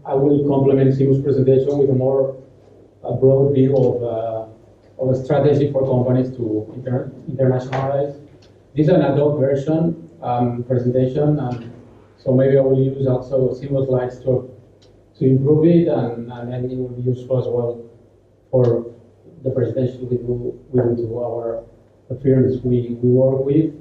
I will complement Simu's presentation with a broad view of a strategy for companies to internationalize. This is an ad hoc version presentation, and so maybe I will use also Simu's slides to improve it, and then it will be useful as well for the presentation we do to the firms we work with.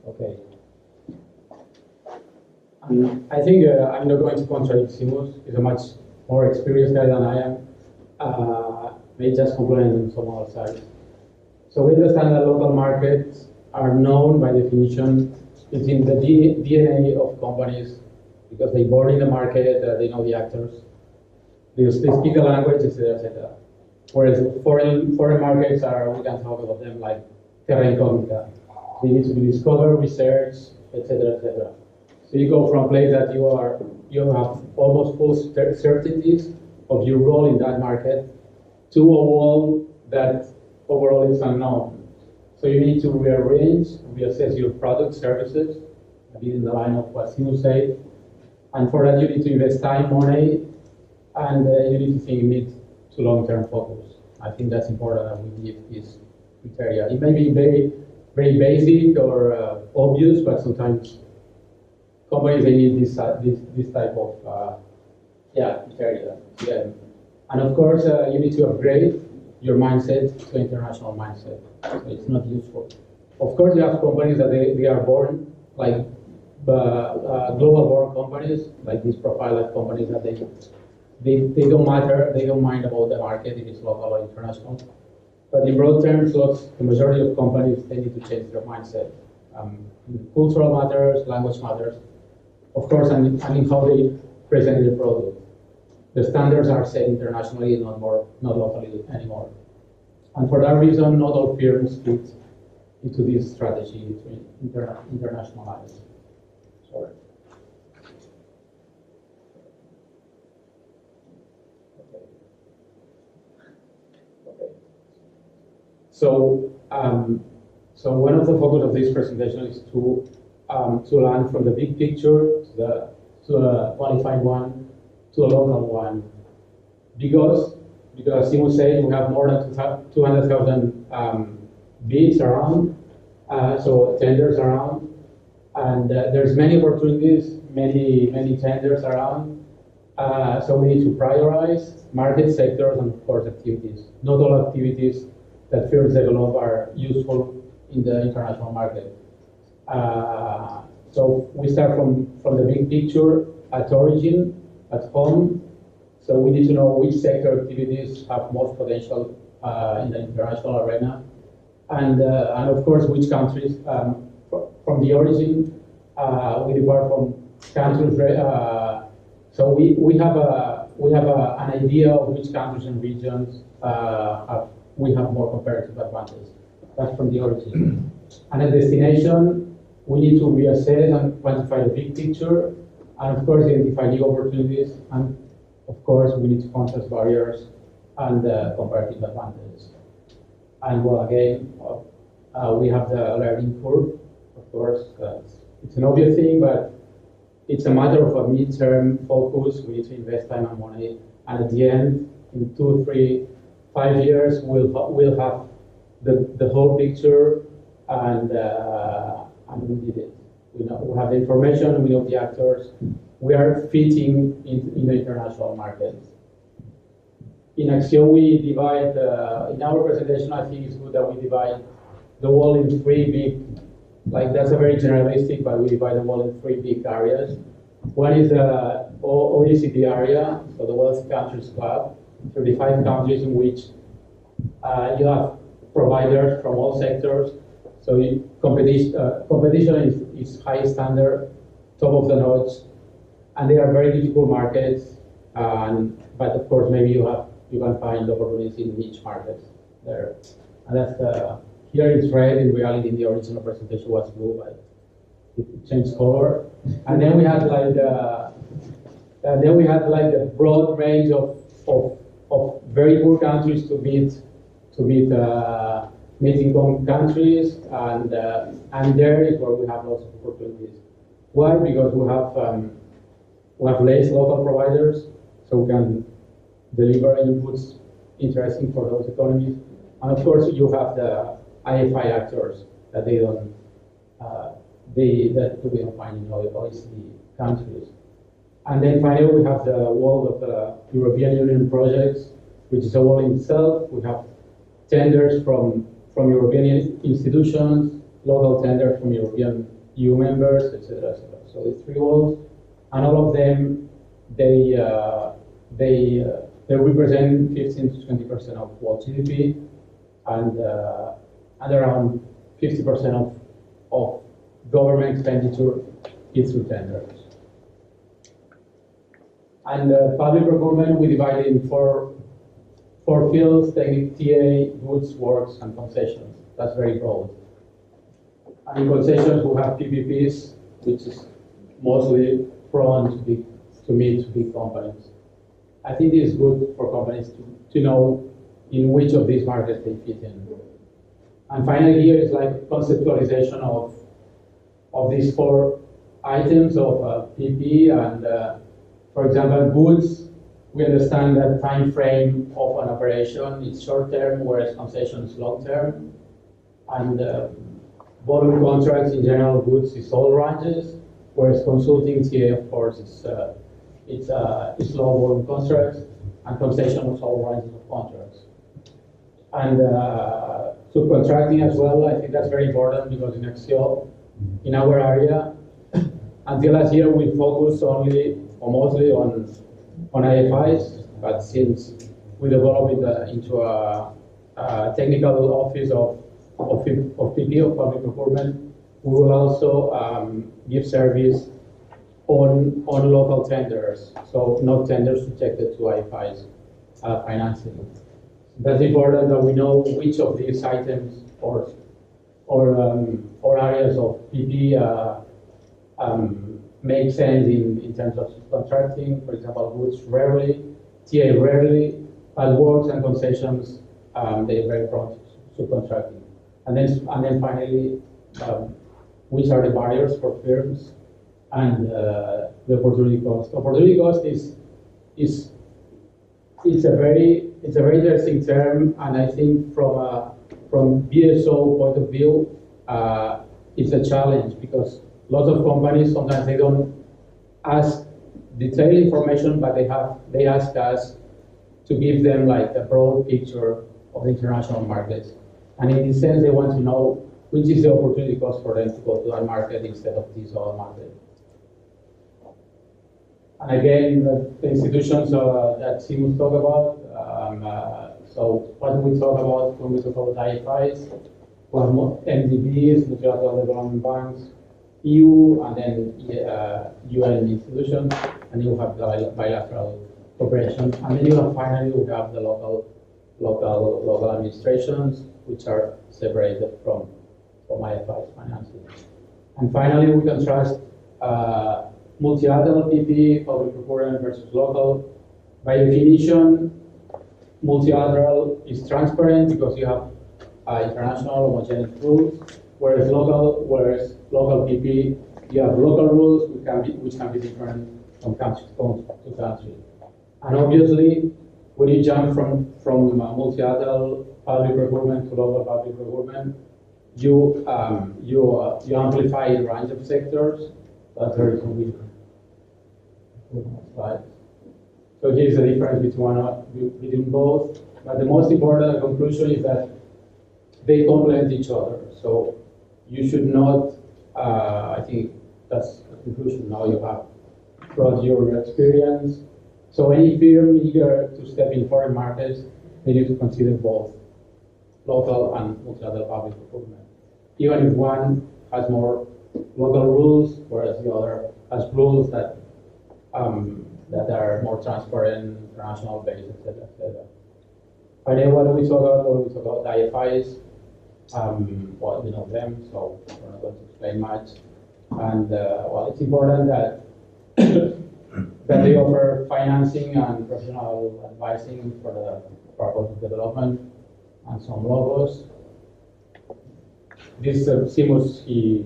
Okay. I think I'm not going to contradict Simus. He's a much more experienced guy than I am. May just complement on some other sides. So we understand that local markets are known by definition. It's in the DNA of companies because they born in the market, they know the actors, they speak the language, etc., etc. Whereas foreign markets we can talk about them like terra incognita. They need to be discovered, researched, etc., etc. So you go from a place that you have almost full certainties of your role in that market to a wall that overall is unknown. So you need to rearrange, reassess your product, services, a bit in the line of what Simu said. And for that, you need to invest time, money, and you need to think mid to long-term focus. I think that's important that we give this criteria. It may be very, very basic or obvious, but sometimes companies they need this type of criteria. Yeah. And of course, you need to upgrade your mindset to international mindset. So it's not useful. Of course, you have companies that they are born like global born companies, like these profile companies that they don't matter, they don't mind about the market if it's local or international. But in broad terms, the majority of companies they need to change their mindset. Cultural matters, language matters, of course, and in how they present their product. The standards are set internationally, not locally anymore. And for that reason, not all firms fit into this strategy to internationalize. Sorry. Okay. So one of the focus of this presentation is to learn from the big picture to a qualified one to a local one, because Simu said we have more than 200,000 bids around, so tenders around, and there's many opportunities, many tenders around. So we need to prioritize market sectors and of course activities. Not all activities that firms develop are useful in the international market. So we start from the big picture at origin, at home. So we need to know which sector activities have most potential in the international arena, and of course which countries from the origin we depart from countries. So we have an idea of which countries and regions we have more comparative advantage. That's from the origin. And at destination, we need to reassess and quantify the big picture, and of course identify new opportunities, and of course we need to contrast barriers and comparative advantage. And well, again, we have the learning curve, of course. It's an obvious thing, but it's a matter of a midterm focus. We need to invest time and money, and at the end, in 2, 3, 5 years, we'll have the whole picture, and we did it. We have the information, we know the actors, we are fitting in the international market. In ACCIO, we divide, in our presentation, I think it's good that we divide the world in 3 big, like that's a very generalistic, but we divide the world in 3 big areas. One is the OECD area, so the Wealthy Countries Club, 35 countries in which you have providers from all sectors. So competition is high standard, top of the notch, and they are very difficult markets. But of course, maybe you can find opportunities in niche markets there. And that's here it's red. In reality, in the original presentation was blue, but it changed color. And then we had like a broad range of very poor countries to meet mid-income countries, and there is where we have lots of opportunities. Why? Because we have less local providers, so we can deliver inputs interesting for those economies. And of course, you have the IFI actors that we don't find in OECD countries. And then finally, we have the world of the European Union projects, which is a world in itself. We have tenders from European institutions, local tenders from European EU members, etc., etc. So it's three worlds, and all of them they represent 15 to 20% of world GDP, and around 50% of government expenditure is through tenders. And public procurement, we divide it in four fields: technical, TA, goods, works, and concessions. That's very broad. And in concessions, we have PPPs, which is mostly prone to meet big companies. I think it is good for companies to know in which of these markets they fit in. And finally, here is like conceptualization of these four items of PP. And for example, goods, we understand that time frame of an operation is short term, whereas concession is long term. And volume contracts in general, goods is all ranges, whereas consulting TA, of course, it's low volume contracts, and concession is all ranges of contracts. And subcontracting as well, I think that's very important, because in ACCIO, in our area, until last year we focused only or mostly on IFIs, but since we developed it into a technical office of PP, of public procurement, we will also give service on local tenders, so not tenders subjected to IFIs financing. That's important that we know which of these items or areas of PP make sense in terms of subcontracting. For example, goods rarely, TA rarely, but works and concessions, they're very prone to subcontracting. And then finally, which are the barriers for firms, and the opportunity cost. Opportunity cost is a very interesting term, and I think from BSO point of view, it's a challenge, because lots of companies sometimes they don't ask detailed information, but they ask us to give them like a broad picture of the international markets. And in this sense, they want to know which is the opportunity cost for them to go to that market instead of this other market. And again, the institutions that Simon talked about. So what do we talk about when we talk about IFIs? We have MDBs, multilateral development banks, EU, and then UN institutions, and you have bilateral cooperation. And then you have finally we have the local administrations, which are separated from IFIs financing. And finally, we contrast multilateral PP, public procurement versus local. By definition, multilateral is transparent because you have international homogeneous rules, whereas local PP, you have local rules which can be different from country to country. And obviously, when you jump from multilateral public procurement to local public procurement, you amplify the range of sectors. That's very convenient. Right. So here's the difference between both. But the most important conclusion is that they complement each other. So you should not, I think that's the conclusion now you have throughout your experience. So any firm eager to step in foreign markets, they need to consider both local and multilateral public procurement. Even if one has more local rules, whereas the other has rules that are more transparent, international based, etc., etc. Finally, what do we talk about? When we talk about IFIs, well, you know them, so we're not going to explain much. And well, it's important that that they offer financing and professional advising for the purpose of development and some logos. this Seamus, he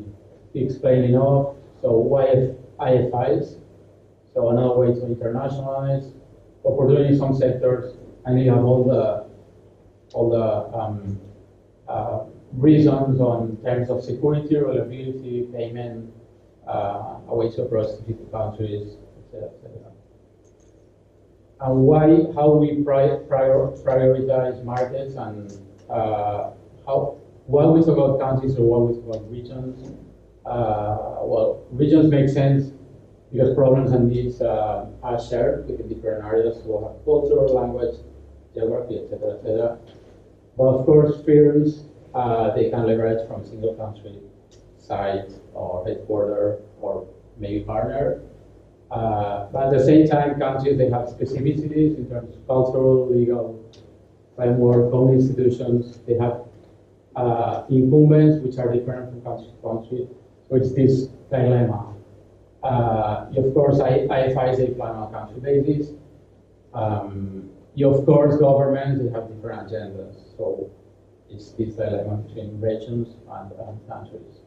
explained enough. So why IFIs? So another way to internationalize opportunity in some sectors, and you have all the reasons on terms of security, reliability, payment, a way to approach different countries, etc., etc. And how we prioritize markets, and why we talk about countries or why we talk about regions. Well, regions make sense because problems and needs are shared within different areas. So we'll have culture, language, geography, etc., etc. But of course, firms they can leverage from single country site or headquarter or maybe partner. But at the same time, countries they have specificities in terms of cultural, legal framework, own institutions. They have incumbents which are different from country to country. So it's this dilemma. Of course, IFIs they plan on a country basis. Of course, governments they have different agendas. So it's this dilemma between regions and countries.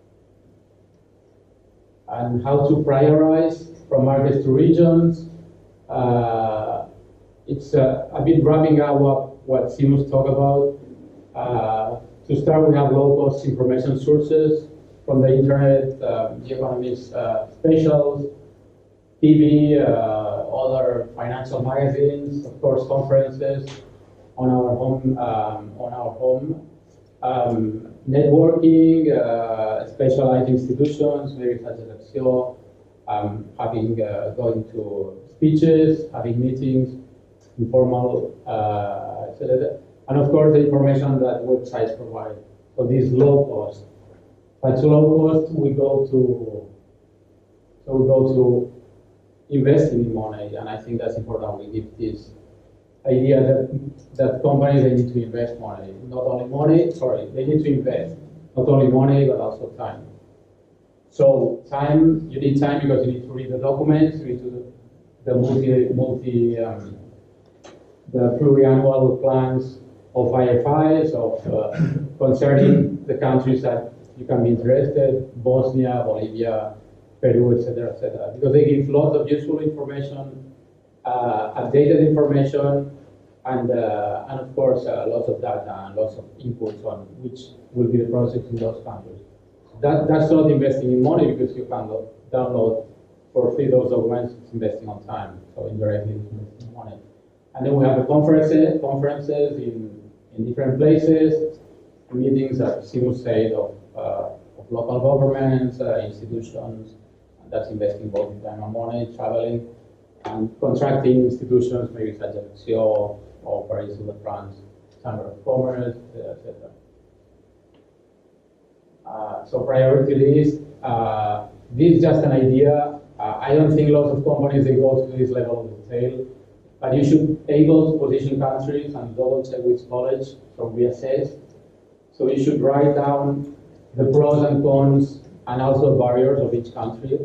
And how to prioritize from markets to regions. It's a bit wrapping up what Seamus talked about. To start, we have low-cost information sources from the internet, The Economist specials, TV, other financial magazines, of course, conferences on our home. Networking, specialized institutions, maybe such as ACCIO, going to speeches, having meetings, informal, etc. And of course, the information that websites provide. So this is low cost. But to low cost, we go to investing in money, and I think that's important. We give this idea that companies they need to invest money, they need to invest not only money but also time. So time, you need time because you need to read the documents, read the the pluriannual plans of IFIs concerning the countries that you can be interested, Bosnia, Bolivia, Peru, etc., etc. Because they give lots of useful information, updated information, and of course lots of data and lots of inputs on which will be the projects in those countries. That's not investing in money because you can download for free those documents. It's investing on time, so indirectly it's investing money. And then we have the conferences in different places, meetings, as Seamus said, of local governments, institutions, and that's investing both in time and money, traveling, and contracting institutions, maybe such as ACCIO or Paris de France, Chamber of Commerce, etc. So priority list, this is just an idea. I don't think lots of companies they go to this level of detail, but you should be able to position countries and double check which knowledge from reassess. So you should write down the pros and cons and also barriers of each country.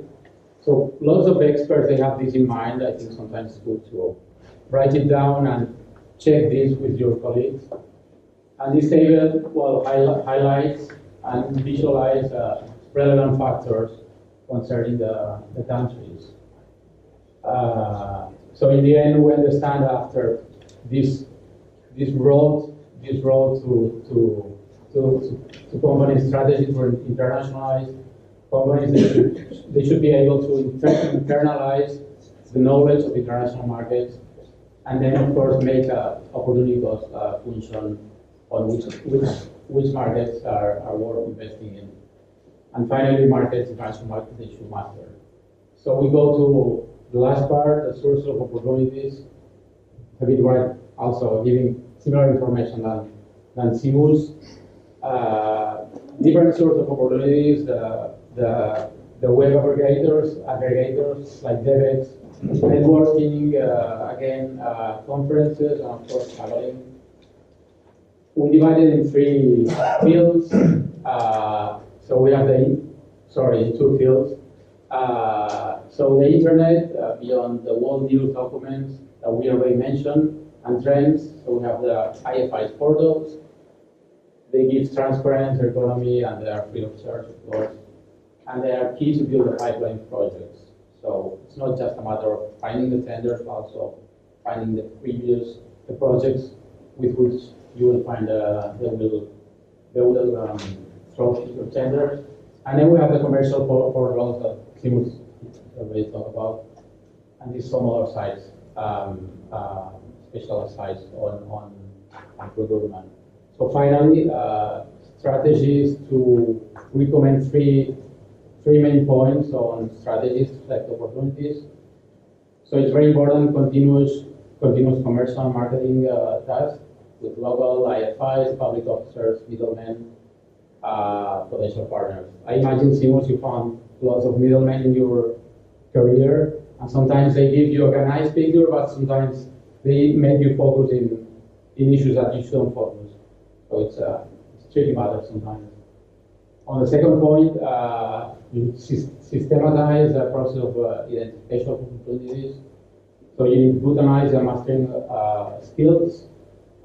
So lots of experts, they have this in mind. I think sometimes it's good to write it down and check this with your colleagues. And this table, well, highlights and visualize relevant factors concerning the countries. So in the end, we understand after this road to company strategy for internationalize companies, they should be able to internalize the knowledge of international markets, and then of course make a opportunity cost function on which markets are worth investing in. And finally, international markets, they should master. So we go to the last part, the source of opportunities. A bit right, also giving similar information than Seamus. Different sorts of opportunities, the web aggregators like DevEx, networking, again, conferences, and of course traveling. We divided in 3 fields. So we have in 2 fields. So the internet, beyond the world news documents that we already mentioned, and trends. So we have the IFI's portals, They give transparency, autonomy, and they are free of charge, of course. And they are key to build a pipeline of projects. So it's not just a matter of finding the tenders, but also finding the projects with which you will find they will throw your tenders. And then we have the commercial portals that Simus already talked about, and these some other sites, specialized sites on procurement. So finally, strategies to recommend three main points on strategies to select opportunities. So it's very important continuous commercial and marketing tasks with local IFIs, public officers, middlemen, potential partners. I imagine, Simus, you found lots of middlemen in your career, and sometimes they give you a nice picture, but sometimes they make you focus in issues that you shouldn't focus. So it's tricky matter sometimes. On the second point, you systematize the process of identification of opportunities. So you need to bootanize and mastering skills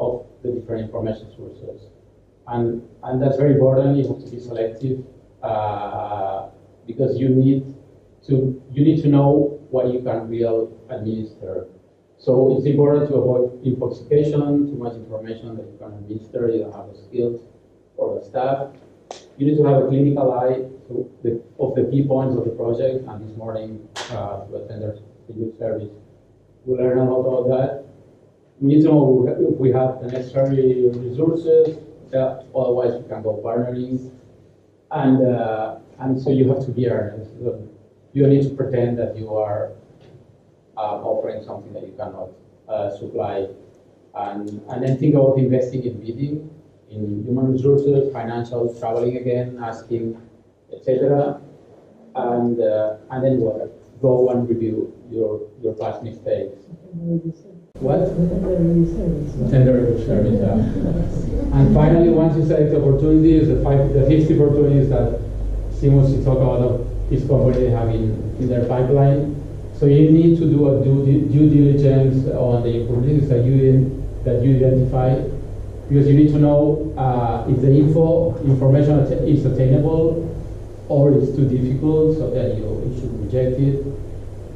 of the different information sources. And that's very important. You have to be selective because you need to know what you can really administer. So it's important to avoid intoxication, too much information that you can administer. You don't have the skills or the staff. You need to have a clinical eye of the key points of the project. And this morning, to attend the youth service, we learn a lot about that. We need to know if we have the necessary resources. Otherwise, we can go partnering. And so you have to be earnest. You need to pretend that you are offering something that you cannot supply. And then think about investing in bidding, in human resources, financial, traveling again, asking, etc. And then what? Go and review your past mistakes. What? Tender service. And finally, once you select opportunities, the 50 opportunities that Simus talked about his company having in their pipeline. So you need to do a due diligence on the opportunities that you identify, because you need to know if the information is attainable or it's too difficult, so that you should reject it.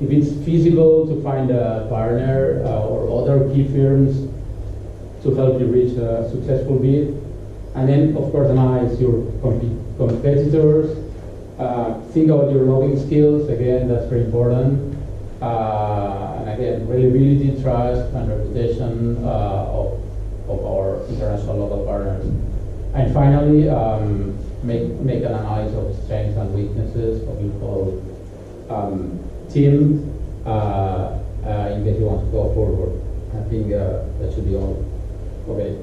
If it's feasible to find a partner or other key firms to help you reach a successful bid. And then, of course, analyze your competitors. Think about your lobbying skills. Again, that's very important. And again, reliability, trust, and reputation of our international local partners. And finally, make an analysis of strengths and weaknesses of your whole team in case you want to go forward. I think that should be all. Okay.